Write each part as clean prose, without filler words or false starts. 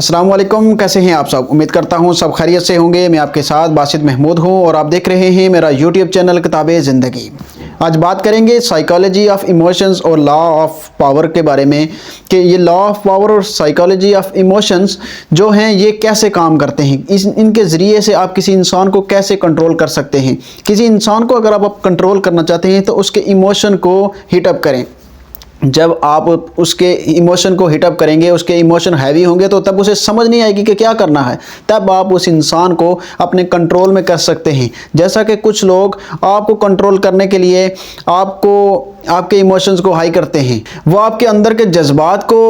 अस्सलाम वालेकुम, कैसे हैं आप सब। उम्मीद करता हूं सब खैरियत से होंगे। मैं आपके साथ बासित महमूद हूं और आप देख रहे हैं मेरा यूट्यूब चैनल किताबे ज़िंदगी। आज बात करेंगे साइकोलॉजी ऑफ इमोशंस और लॉ ऑफ पावर के बारे में कि ये लॉ ऑफ पावर और साइकोलॉजी ऑफ इमोशंस जो हैं ये कैसे काम करते हैं। इनके ज़रिए से आप किसी इंसान को कैसे कंट्रोल कर सकते हैं। किसी इंसान को अगर आप कंट्रोल करना चाहते हैं तो उसके इमोशन को हीटअप करें। जब आप उसके इमोशन को हिटअप करेंगे, उसके इमोशन हैवी होंगे तो तब उसे समझ नहीं आएगी कि क्या करना है। तब आप उस इंसान को अपने कंट्रोल में कर सकते हैं। जैसा कि कुछ लोग आपको कंट्रोल करने के लिए आपके इमोशंस को हाई करते हैं, वो आपके अंदर के जज्बात को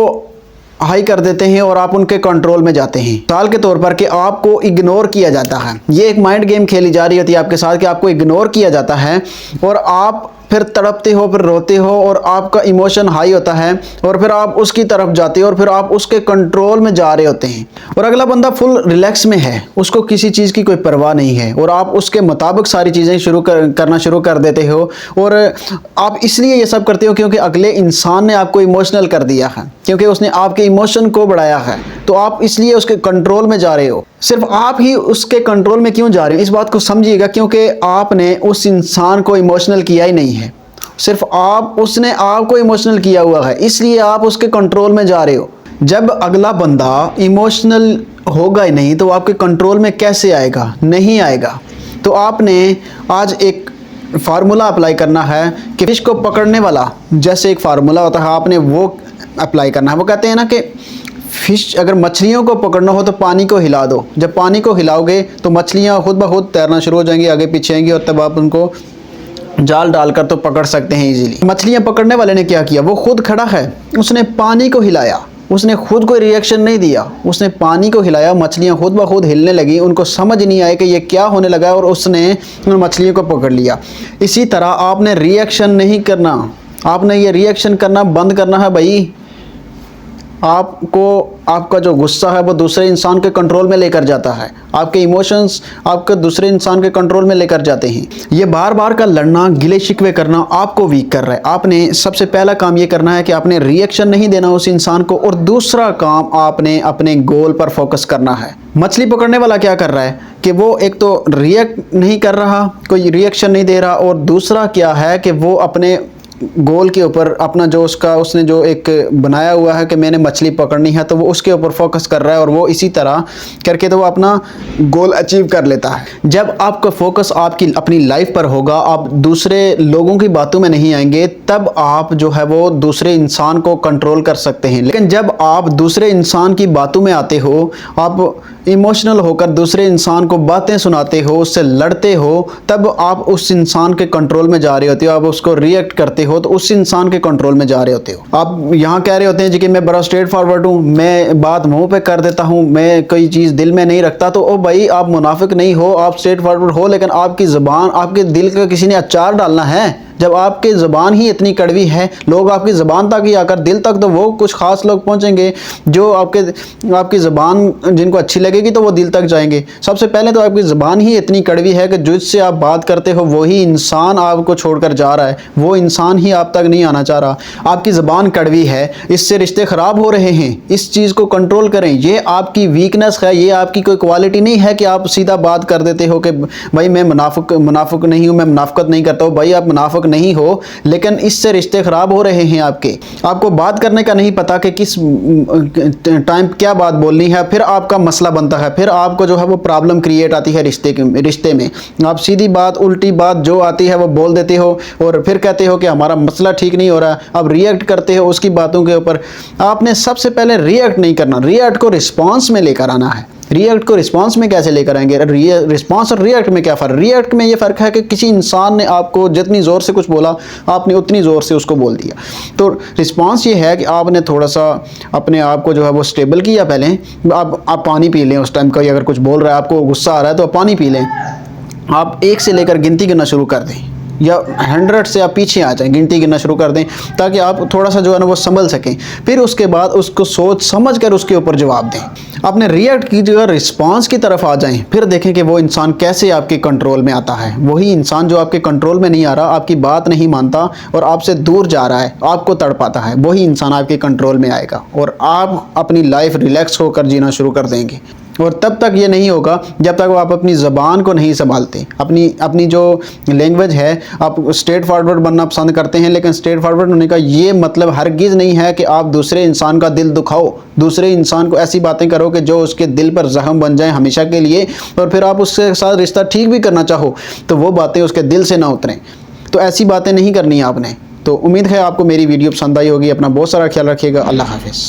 हाई कर देते हैं और आप उनके कंट्रोल में जाते हैं। मिसाल के तौर पर कि आपको इग्नोर किया जाता है, ये एक माइंड गेम खेली जा रही होती है आपके साथ कि आपको इग्नोर किया जाता है और आप फिर तड़पते हो, फिर रोते हो और आपका इमोशन हाई होता है और फिर आप उसकी तरफ जाते हो और फिर आप उसके कंट्रोल में जा रहे होते हैं और अगला बंदा फुल रिलैक्स में है, उसको किसी चीज़ की कोई परवाह नहीं है और आप उसके मुताबिक सारी चीज़ें करना शुरू कर देते हो। और आप इसलिए ये सब करते हो क्योंकि अगले इंसान ने आपको इमोशनल कर दिया है, क्योंकि उसने आपके इमोशन को बढ़ाया है, तो आप इसलिए उसके कंट्रोल में जा रहे हो। सिर्फ आप ही उसके कंट्रोल में क्यों जा रहे हो, इस बात को समझिएगा, क्योंकि आपने उस इंसान को इमोशनल किया ही नहीं है। सिर्फ उसने आपको इमोशनल किया हुआ है, इसलिए आप उसके कंट्रोल में जा रहे हो। जब अगला बंदा इमोशनल होगा ही नहीं तो आपके कंट्रोल में कैसे आएगा? नहीं आएगा। तो आपने आज एक फार्मूला अप्लाई करना है कि फिश को पकड़ने वाला जैसे एक फार्मूला होता है, आपने वो अप्लाई करना है। वो कहते हैं ना कि फिश, अगर मछलियों को पकड़ना हो तो पानी को हिला दो। जब पानी को हिलाओगे तो मछलियाँ खुद ब खुद तैरना शुरू हो जाएंगी, आगे पीछे आएंगी और तब आप उनको जाल डालकर तो पकड़ सकते हैं इजीली। मछलियाँ पकड़ने वाले ने क्या किया? वो खुद खड़ा है, उसने पानी को हिलाया, उसने खुद कोई रिएक्शन नहीं दिया, उसने पानी को हिलाया, मछलियाँ खुद ब खुद हिलने लगी, उनको समझ नहीं आया कि ये क्या होने लगा और उसने उन मछलियों को पकड़ लिया। इसी तरह आपने रिएक्शन नहीं करना, आपने ये रिएक्शन करना बंद करना है भाई। आपका जो गुस्सा है वो दूसरे इंसान के कंट्रोल में लेकर जाता है, आपके इमोशंस आपके दूसरे इंसान के कंट्रोल में लेकर जाते हैं। ये बार बार का लड़ना, गिले शिकवे करना आपको वीक कर रहा है। आपने सबसे पहला काम ये करना है कि आपने रिएक्शन नहीं देना उस इंसान को, और दूसरा काम आपने अपने गोल पर फोकस करना है। मछली पकड़ने वाला क्या कर रहा है कि वो एक तो रिएक्ट नहीं कर रहा, कोई रिएक्शन नहीं दे रहा, और दूसरा क्या है कि वो अपने गोल के ऊपर अपना जो उसने जो एक बनाया हुआ है कि मैंने मछली पकड़नी है, तो वो उसके ऊपर फोकस कर रहा है और वो इसी तरह करके तो वो अपना गोल अचीव कर लेता है। जब आपका फोकस आपकी अपनी लाइफ पर होगा, आप दूसरे लोगों की बातों में नहीं आएंगे, तब आप जो है वो दूसरे इंसान को कंट्रोल कर सकते हैं। लेकिन जब आप दूसरे इंसान की बातों में आते हो, आप इमोशनल होकर दूसरे इंसान को बातें सुनाते हो, उससे लड़ते हो, तब आप उस इंसान के कंट्रोल में जा रहे होते हो, आप उसको रिएक्ट करते हो तो उस इंसान के कंट्रोल में जा रहे होते हो। आप यहाँ कह रहे होते हैं जी कि मैं बड़ा स्ट्रेट फॉरवर्ड हूँ, मैं बात मुंह पे कर देता हूँ, मैं कोई चीज़ दिल में नहीं रखता। तो ओ भाई, आप मुनाफिक नहीं हो, आप स्ट्रेट फॉरवर्ड हो, लेकिन आपकी ज़बान, आपके दिल का किसी ने अचार डालना है। जब आपकी ज़बान ही इतनी कड़वी है, लोग आपकी ज़बान तक ही आकर दिल तक, तो वो कुछ ख़ास लोग पहुँचेंगे जो आपकी ज़बान जिनको अच्छी लगेगी तो वो दिल तक जाएंगे। सबसे पहले तो आपकी ज़बान ही इतनी कड़वी है कि जिससे आप बात करते हो वही इंसान आपको छोड़कर जा रहा है, वो इंसान ही आप तक नहीं आना चाह रहा। आपकी ज़बान कड़वी है, इससे रिश्ते ख़राब हो रहे हैं। इस चीज़ को कंट्रोल करें, ये आपकी वीकनेस है, ये आपकी कोई क्वालिटी नहीं है कि आप सीधा बात कर देते हो कि भाई मैं मुनाफिक नहीं हूँ, मैं मुनाफिकत नहीं करता हूँ। भाई आप मुनाफिक नहीं हो, लेकिन इससे रिश्ते खराब हो रहे हैं आपके। आपको बात करने का नहीं पता कि किस टाइम क्या बात बोलनी है, फिर आपका मसला बनता है, फिर आपको जो है वो प्रॉब्लम क्रिएट आती है रिश्ते में। आप सीधी बात, उल्टी बात जो आती है वो बोल देते हो और फिर कहते हो कि हमारा मसला ठीक नहीं हो रहा। अब रिएक्ट करते हो उसकी बातों के ऊपर। आपने सबसे पहले रिएक्ट नहीं करना, रिएक्ट को रिस्पॉन्स में लेकर आना है। रिएक्ट को रिस्पांस में कैसे लेकर आएंगे? रिस्पांस और रिएक्ट में क्या फ़र्क? रिएक्ट में ये फ़र्क है कि किसी इंसान ने आपको जितनी ज़ोर से कुछ बोला, आपने उतनी ज़ोर से उसको बोल दिया। तो रिस्पांस ये है कि आपने थोड़ा सा अपने आप को जो है वो स्टेबल किया। पहले आप पानी पी लें। उस टाइम कोई अगर कुछ बोल रहा है, आपको गुस्सा आ रहा है तो आप पानी पी लें। आप 1 से लेकर गिनती करना शुरू कर दें। या 100 से आप पीछे आ जाएं, गिनती गिनना शुरू कर दें, ताकि आप थोड़ा सा जो है ना वो संभल सकें। फिर उसके बाद उसको सोच समझ कर उसके ऊपर जवाब दें। आपने रिएक्ट की जगह रिस्पांस की तरफ आ जाएं, फिर देखें कि वो इंसान कैसे आपके कंट्रोल में आता है। वही इंसान जो आपके कंट्रोल में नहीं आ रहा, आपकी बात नहीं मानता और आपसे दूर जा रहा है, आपको तड़पाता है, वही इंसान आपके कंट्रोल में आएगा और आप अपनी लाइफ रिलैक्स होकर जीना शुरू कर देंगे। और तब तक ये नहीं होगा जब तक आप अपनी ज़बान को नहीं संभालते। अपनी जो लैंग्वेज है, आप स्ट्रेट फॉरवर्ड बनना पसंद करते हैं, लेकिन स्ट्रेट फॉरवर्ड होने का ये मतलब हरगिज़ नहीं है कि आप दूसरे इंसान का दिल दुखाओ, दूसरे इंसान को ऐसी बातें करो कि जो उसके दिल पर जख्म बन जाए हमेशा के लिए, और फिर आप उसके साथ रिश्ता ठीक भी करना चाहो तो वो बातें उसके दिल से ना उतरें। तो ऐसी बातें नहीं करनी आपने। तो उम्मीद है आपको मेरी वीडियो पसंद आई होगी। अपना बहुत सारा ख्याल रखिएगा। अल्लाह हाफ़िज़।